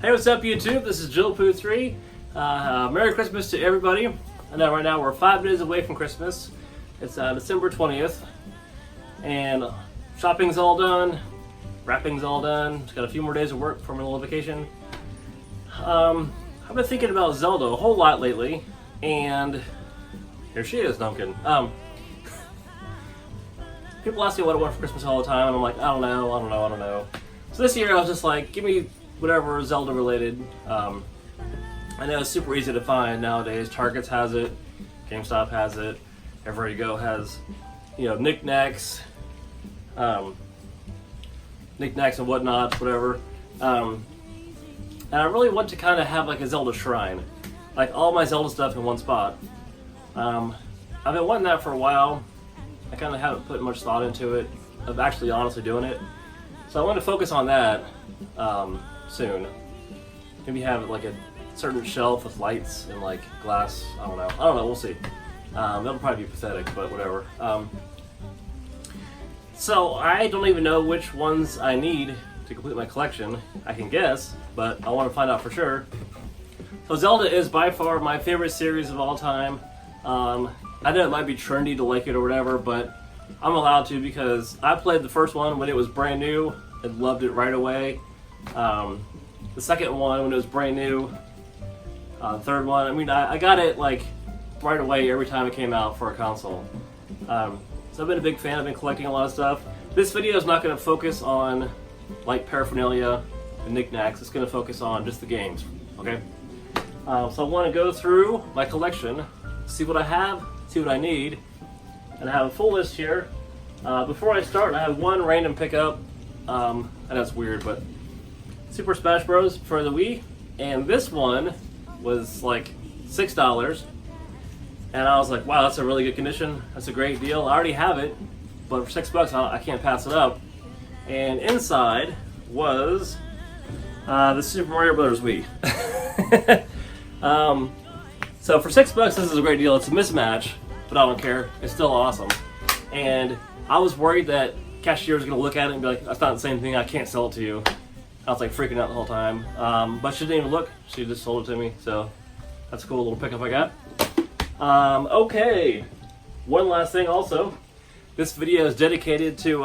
Hey, what's up YouTube? This is JillpooThree. Merry Christmas to everybody. I know right now we're 5 days away from Christmas. It's December 20th. And shopping's all done. Wrapping's all done. Just got a few more days of work for my little vacation. I've been thinking about Zelda a whole lot lately. And here she is. No, I'm kidding. People ask me what I want for Christmas all the time. And I'm like, I don't know. So this year I was just like, give me whatever Zelda related. I know it's super easy to find nowadays. Target's has it, GameStop has it, everywhere you go has, knickknacks, and whatnot, whatever. And I really want to kind of have like a Zelda Shrine, like all my Zelda stuff in one spot. I've been wanting that for a while. I kind of haven't put much thought into it, of actually honestly doing it. So I want to focus on that soon. Maybe have like a certain shelf with lights and like glass. I don't know. We'll see. That'll probably be pathetic, but whatever. So I don't even know which ones I need to complete my collection. I can guess, but I want to find out for sure. So Zelda is by far my favorite series of all time. I know it might be trendy to like it or whatever, but I'm allowed to because I played the first one when it was brand new and loved it right away. The second one when it was brand new. The third one, I got it like right away every time it came out for a console. So I've been a big fan. I've been collecting a lot of stuff. This video is not going to focus on like paraphernalia and knickknacks. It's going to focus on just the games. Okay. So I want to go through my collection, see what I have, see what I need, and I have a full list here. Before I start, I have one random pickup. I know it's weird, but Super Smash Bros. For the Wii, and this one was like $6, and I was like, wow, that's a really good condition. That's a great deal. I already have it, but for $6, I can't pass it up. And inside was the Super Mario Bros. Wii. So for $6, this is a great deal. It's a mismatch, but I don't care. It's still awesome. And I was worried that cashier was going to look at it and be like, that's not the same thing. I can't sell it to you. I was like freaking out the whole time. But she didn't even look. She just sold it to me. So that's a cool little pickup I got. Okay. One last thing also. This video is dedicated to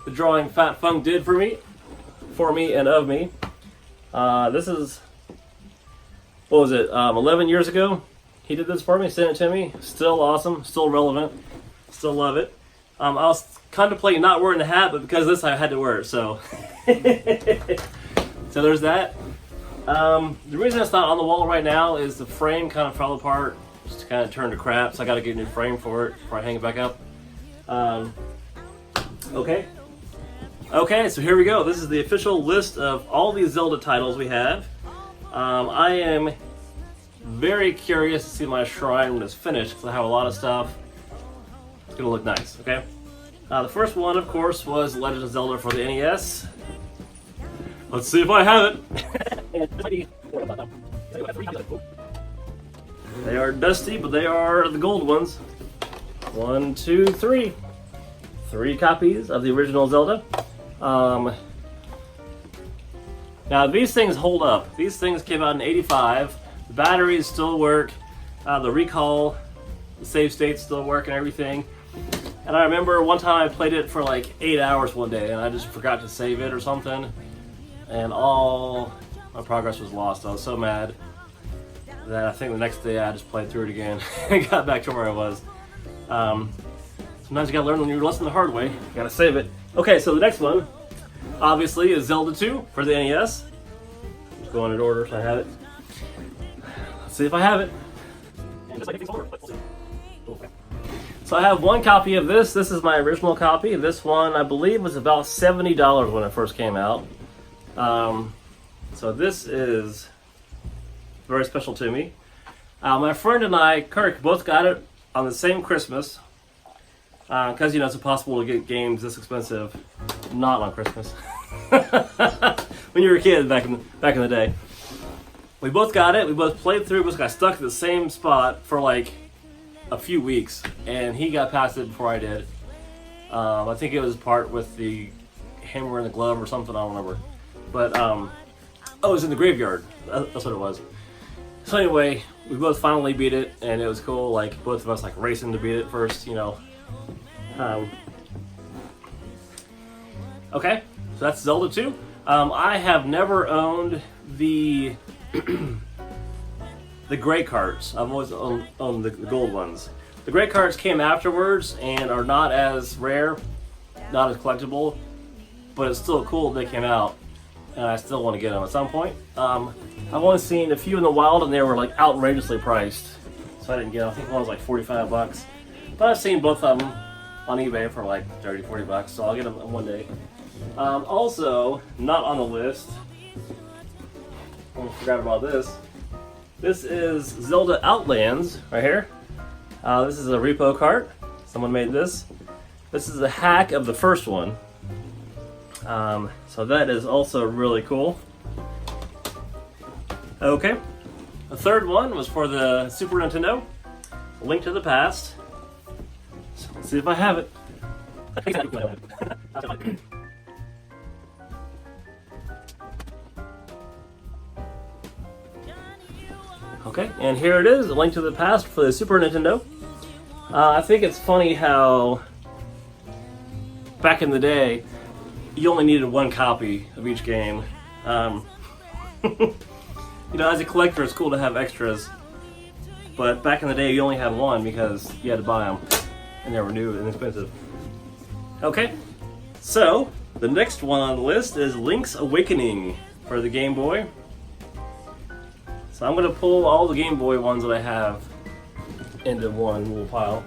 the drawing Fat Funk did for me and of me. This is, what was it, 11 years ago? He did this for me, sent it to me. Still awesome, still relevant, still love it. I was contemplating not wearing the hat, but because of this I had to wear it, so. So there's that. The reason it's not on the wall right now is the frame kind of fell apart, just kind of turned to crap, so I got to get a new frame for it before I hang it back up. Okay, so here we go. This is the official list of all these Zelda titles we have. I am very curious to see my shrine when it's finished, because I have a lot of stuff. It's going to look nice, okay? The first one, of course, was Legend of Zelda for the NES. Let's see if I have it. They are dusty, but they are the gold ones. 1, 2, 3. 3 copies of the original Zelda. Now these things hold up. These things came out in '85. The batteries still work. The recall, the save states still work and everything. And I remember one time I played it for like 8 hours one day and I just forgot to save it or something. And all my progress was lost. I was so mad that I think the next day I just played through it again and got back to where I was. Sometimes you gotta learn your lesson the hard way. You gotta save it. Okay, so the next one, obviously, is Zelda 2 for the NES. Just going in order so I have it. Let's see if I have it. So I have one copy of this. This is my original copy. This one, I believe, was about $70 when it first came out. So this is very special to me. My friend and I, Kirk, both got it on the same Christmas. Because, it's impossible to get games this expensive not on Christmas. When you were a kid back in the day. We both got it. We both played through. We both got stuck at the same spot for like a few weeks. And he got past it before I did. I think it was part with the hammer and the glove or something. I don't remember. But Oh, it was in the graveyard. That's what it was. So anyway, we both finally beat it, and it was cool. Like both of us like racing to beat it first, you know. Okay, so that's Zelda 2. I have never owned the the gray carts. I've always owned the gold ones. The gray carts came afterwards and are not as rare, not as collectible, but it's still cool that they came out, and I still want to get them at some point. I've only seen a few in the wild, and they were like outrageously priced, so I didn't get them. I think one was like 45 bucks, but I've seen both of them on eBay for like 30, 40 bucks, so I'll get them one day. Also, not on the list, I forgot about this. This is Zelda Outlands right here. This is a repo cart. Someone made this. This is a hack of the first one. So that is also really cool. Okay. The third one was for the Super Nintendo. Link to the Past. So let's see if I have it. Okay, and here it is, A Link to the Past for the Super Nintendo. I think it's funny how back in the day, you only needed one copy of each game. You know, as a collector, it's cool to have extras, but back in the day, you only had one because you had to buy them, and they were new and expensive. Okay, so the next one on the list is Link's Awakening for the Game Boy. So I'm going to pull all the Game Boy ones that I have into one little pile.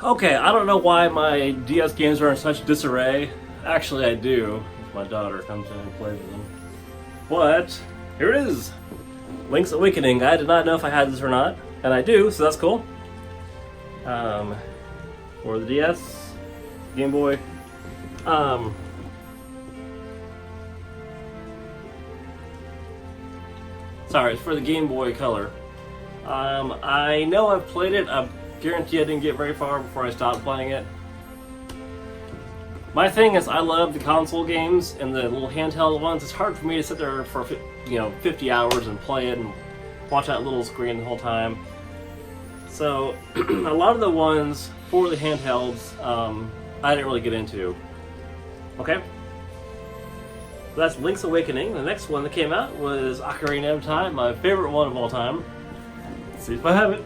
Okay, I don't know why my DS games are in such disarray. Actually, I do, if my daughter comes in and plays with them. But, here it is! Link's Awakening. I did not know if I had this or not, and I do, so that's cool. For the DS, Game Boy. Sorry, it's for the Game Boy Color. I know I've played it. I guarantee I didn't get very far before I stopped playing it. My thing is, I love the console games and the little handheld ones. It's hard for me to sit there for 50 hours and play it and watch that little screen the whole time. So, a lot of the ones for the handhelds, I didn't really get into. Okay? So that's Link's Awakening. The next one that came out was Ocarina of Time, my favorite one of all time. Let's see if I have it.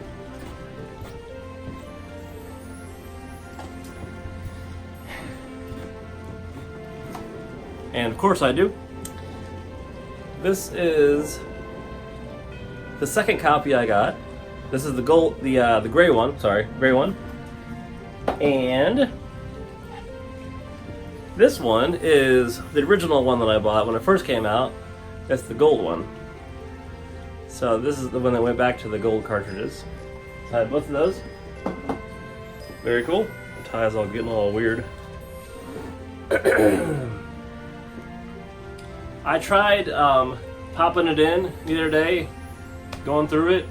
And of course I do. This is the second copy I got. This is the gold, the gray one. Sorry, gray one. And this one is the original one that I bought when it first came out. That's the gold one. So this is the one that went back to the gold cartridges. So I have both of those. Very cool. The tie's all getting all weird. I tried popping it in the other day, going through it,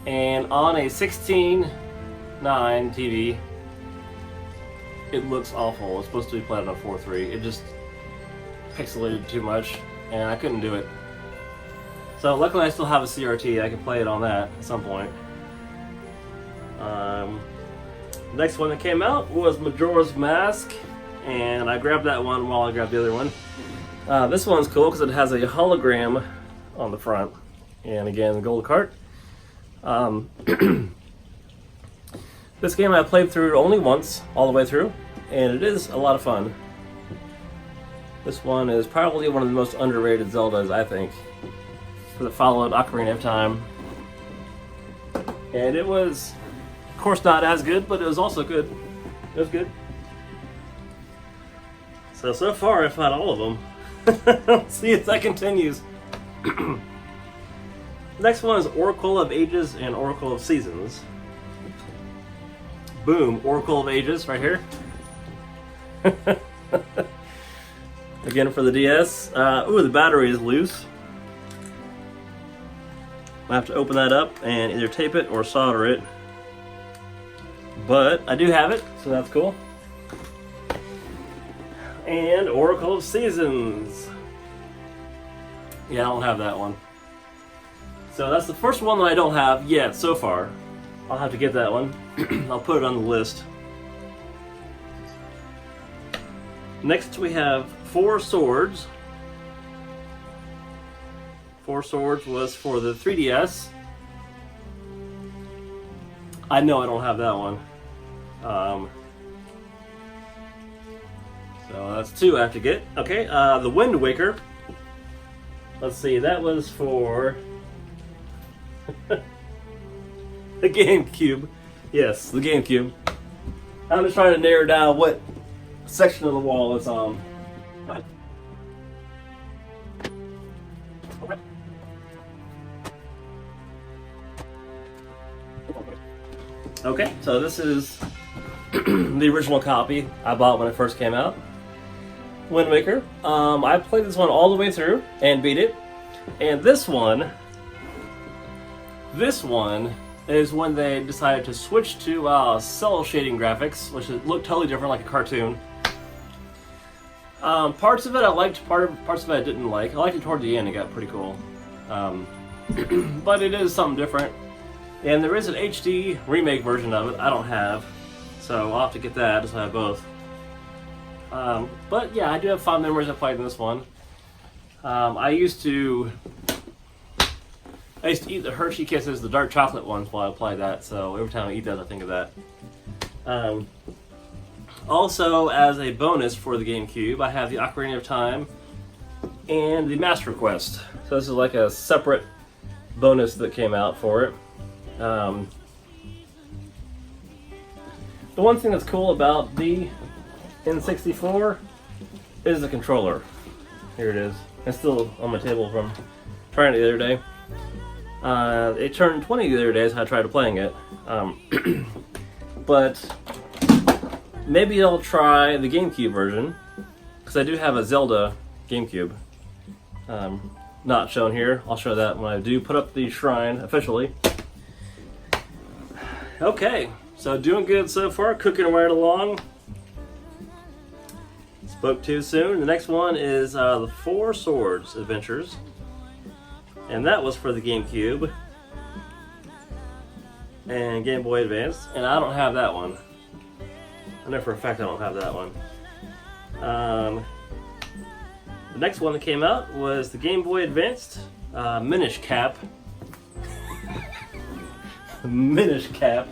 and on a 16:9 TV, it looks awful. It's supposed to be played on a 4:3. It just pixelated too much, and I couldn't do it. So luckily I still have a CRT. I can play it on that at some point. The next one that came out was Majora's Mask, and I grabbed that one while I grabbed the other one. This one's cool because it has a hologram on the front, and again, the gold cart. This game I played through only once, all the way through, and it is a lot of fun. This one is probably one of the most underrated Zeldas, I think, because it followed Ocarina of Time. And it was, of course, not as good, but it was also good. It was good. So far I've had all of them. Let's see if that continues. Next one is Oracle of Ages and Oracle of Seasons. Boom, Oracle of Ages right here. Again for the DS. Ooh, the battery is loose. I have to open that up and either tape it or solder it. But I do have it, so that's cool. And Oracle of Seasons. Yeah, I don't have that one. So that's the first one that I don't have yet so far. I'll have to get that one. I'll put it on the list. Next we have Four Swords. Four Swords was for the 3DS. I know I don't have that one. So that's two I have to get. Okay, the Wind Waker. Let's see, that was for the GameCube. Yes, the GameCube. I'm just trying to narrow down what section of the wall it's on. Okay, so this is the original copy I bought when it first came out. Wind Waker. I played this one all the way through and beat it. And this one is when they decided to switch to cell shading graphics, which looked totally different, like a cartoon. Parts of it I liked, parts of it I didn't like. I liked it toward the end, it got pretty cool. But it is something different. And there is an HD remake version of it I don't have, so I'll have to get that, so I have both. But yeah, I do have fond memories of playing this one. I used to eat the Hershey Kisses, the dark chocolate ones, while I played that, so every time I eat that I think of that. Also, as a bonus for the GameCube, I have the Ocarina of Time and the Master Quest. So this is like a separate bonus that came out for it. The one thing that's cool about the N64 is the controller. Here it is. It's still on my table from trying it the other day. It turned 20 the other day, so I tried playing it. But maybe I'll try the GameCube version, because I do have a Zelda GameCube. Not shown here. I'll show that when I do put up the shrine officially. Okay, so doing good so far, cooking right along. Spoke too soon. The next one is the Four Swords Adventures, and that was for the GameCube and Game Boy Advance, and I don't have that one. I know for a fact I don't have that one. The next one that came out was the Game Boy Advanced Minish Cap. Minish Cap.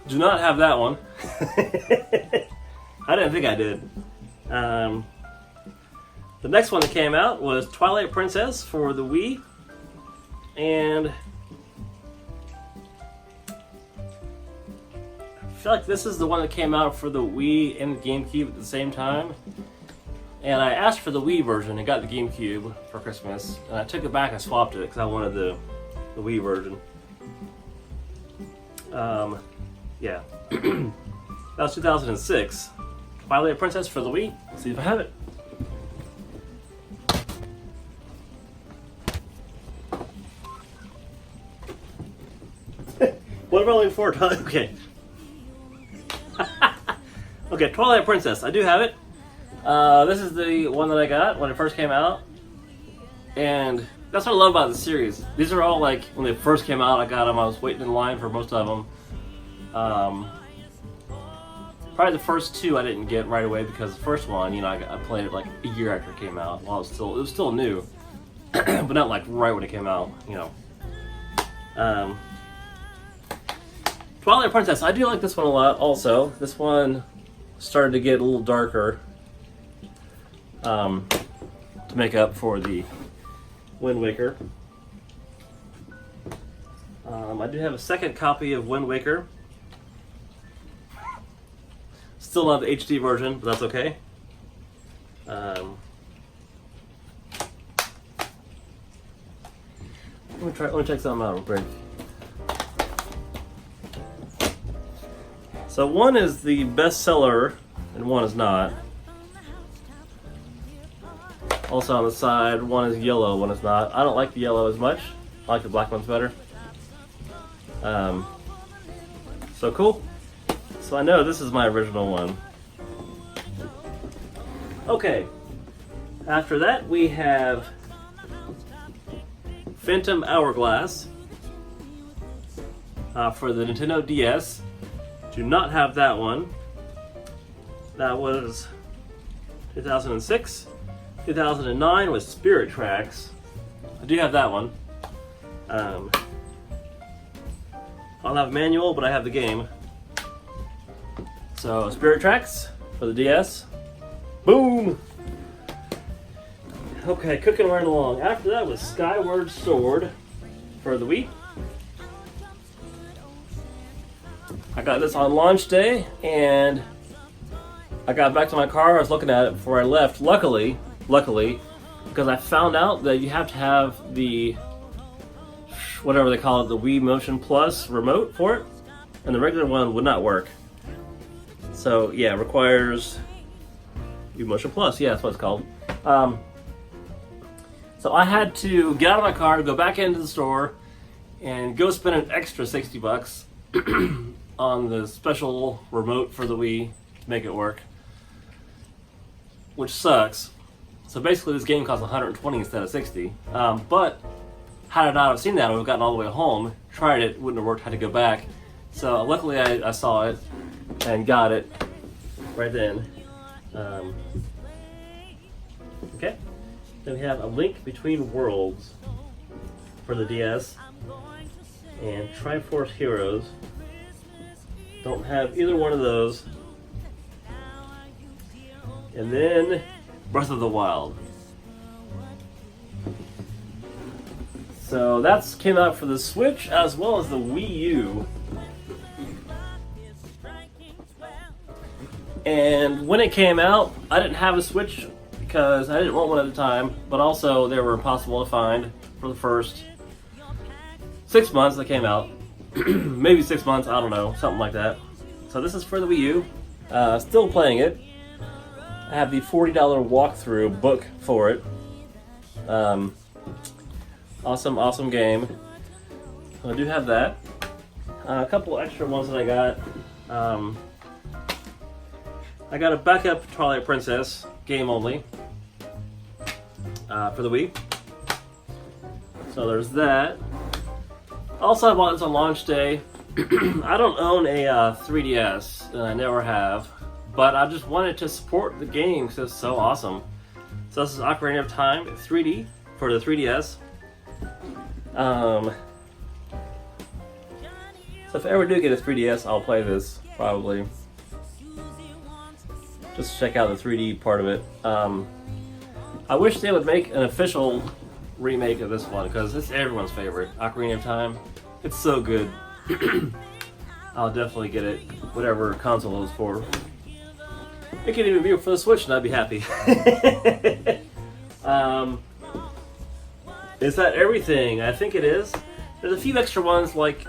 Do not have that one. I didn't think I did. The next one that came out was Twilight Princess for the Wii, and I feel like this is the one that came out for the Wii and the GameCube at the same time. And I asked for the Wii version and got the GameCube for Christmas. And I took it back and swapped it because I wanted the Wii version. Yeah. That was 2006. Twilight Princess for the Wii. Let's see if I have it. What am I looking for? Okay. Okay, Twilight Princess. I do have it. This is the one that I got when it first came out, and that's what I love about the series. These are all like when they first came out. I got them. I was waiting in line for most of them. Probably the first two I didn't get right away because the first one, you know, I played it like a year after it came out. While it was still new, but not like right when it came out. You know. Twilight Princess. I do like this one a lot. Also, this one started to get a little darker. To make up for the Wind Waker. I do have a second copy of Wind Waker. Still not the HD version, but that's okay. Let me check something out real quick. So one is the bestseller, and one is not. Also on the side, one is yellow, one is not. I don't like the yellow as much. I like the black ones better. So cool. So I know this is my original one. Okay. After that, we have Phantom Hourglass for the Nintendo DS. Do not have that one. That was 2006. 2009 was Spirit Tracks. I do have that one. I don't have a manual, but I have the game. So Spirit Tracks for the DS. Boom! Okay, cooking right along. After that was Skyward Sword for the Wii. I got this on launch day, and I got back to my car. I was looking at it before I left. Luckily, because I found out that you have to have the, whatever they call it, the Wii Motion Plus remote for it, and the regular one would not work. So yeah, it requires Wii Motion Plus. Yeah, that's what it's called. So I had to get out of my car, go back into the store, and go spend an extra $60 on the special remote for the Wii to make it work, which sucks. So basically this game costs $120 instead of $60. But had I not have seen that, I would have gotten all the way home, tried it, wouldn't have worked, had to go back. So luckily I saw it and got it right then. Okay. Then we have A Link Between Worlds for the DS and Triforce Heroes. Don't have either one of those. And then Breath of the Wild. So that's came out for the Switch as well as the Wii U. And when it came out, I didn't have a Switch because I didn't want one at the time, but also they were impossible to find for the first 6 months they came out. Maybe 6 months, I don't know, something like that. So this is for the Wii U. Still playing it. I have the $40 walkthrough book for it. Awesome game. So I do have that. A couple extra ones that I got. I got a backup Twilight Princess game only for the Wii. So there's that. Also, I bought this on launch day. I don't own a 3DS, and I never have, but I just wanted to support the game because it's so awesome. So this is Ocarina of Time 3D for the 3DS. So if I ever do get a 3DS, I'll play this, probably. Just check out the 3D part of it. I wish they would make an official remake of this one, because it's everyone's favorite. Ocarina of Time. It's so good. I'll definitely get it, whatever console it's for. It could even be for the Switch and I'd be happy. Is that everything? I think it is. There's a few extra ones like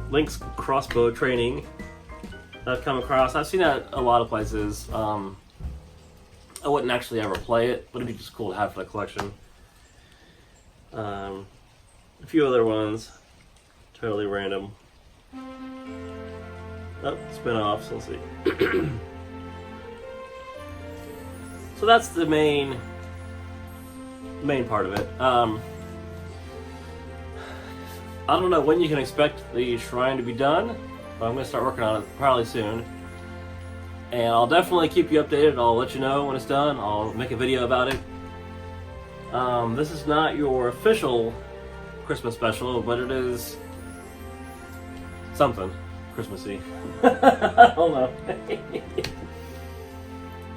Link's crossbow training that I've come across. I've seen that a lot of places. I wouldn't actually ever play it, but it'd be just cool to have for the collection. A few other ones, totally random. Oh, spin-offs, let's see. So that's the main part of it. I don't know when you can expect the shrine to be done, but I'm going to start working on it probably soon. And I'll definitely keep you updated. I'll let you know when it's done. I'll make a video about it. This is not your official Christmas special, but it is something Christmassy. I don't know.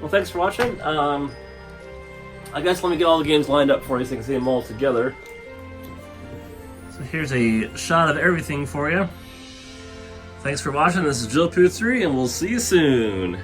Well, thanks for watching. I guess let me get all the games lined up for you so you can see them all together. So here's a shot of everything for you. Thanks for watching. This is JillpooThree, and we'll see you soon.